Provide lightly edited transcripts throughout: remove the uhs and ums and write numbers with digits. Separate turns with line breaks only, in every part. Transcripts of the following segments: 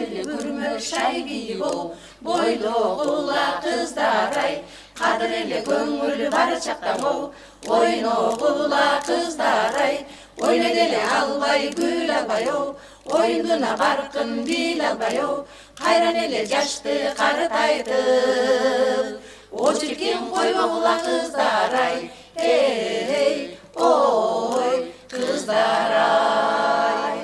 эле күрмө шай кийип бойлогула кыздар-ай, кадыр эле көңүл бар чактамоо, ойногула кыздар-ай, ойнойт эле албай гүл албай-о, оюндуна баркын бил албай-о, кайран эле жашты карытайтып, о чиркин койбогула кыздар-ай, эй, ой, кыздар-ай.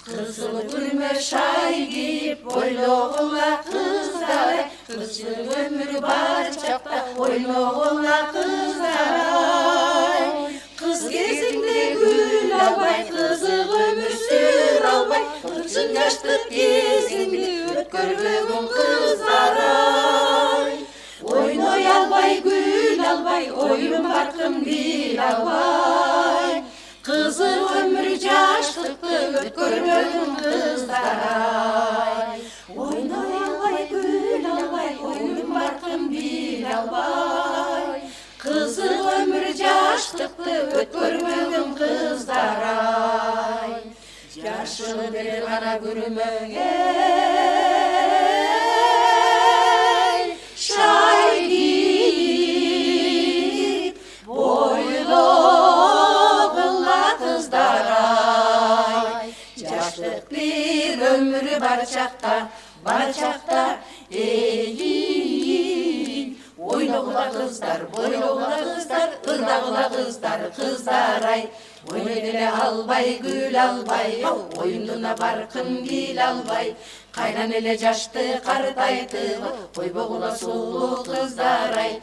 Кызыл күрмө шай кийип, бойлогула кыздар-ай, кызыл өмүр бар чакта, ойногула кыздар-ай. Кыз кезиңде гүл албай, кызык өмүр сүрө албай, кырчын жаштык кезиңди өткөрбөгүн кыздар-ай. Ойной албай, гүл албай, оюн баркын бил албай, кызык өмүр жаштыкты өткөрбөгүн кыздар-ай. Ойной албай, гүл албай, оюн баркын бил албай, кызык өмүр жаштыкты өткөрбөгүн кыздар-ай. Жашыл бер кара күрмөң эй, шай кийип, бойлогула кыздар-ай. Жаштык бир өмүр бар чакта, эй, ойногула кыздар, бойлогула кыздар, ырдагыла кыздар, кыздар-ай. Ойнойт эле албай, гүл албай, оюндуна баркын бил албай, кайран эле жашты карытайтып, койбогула сулуу кыздар-ай.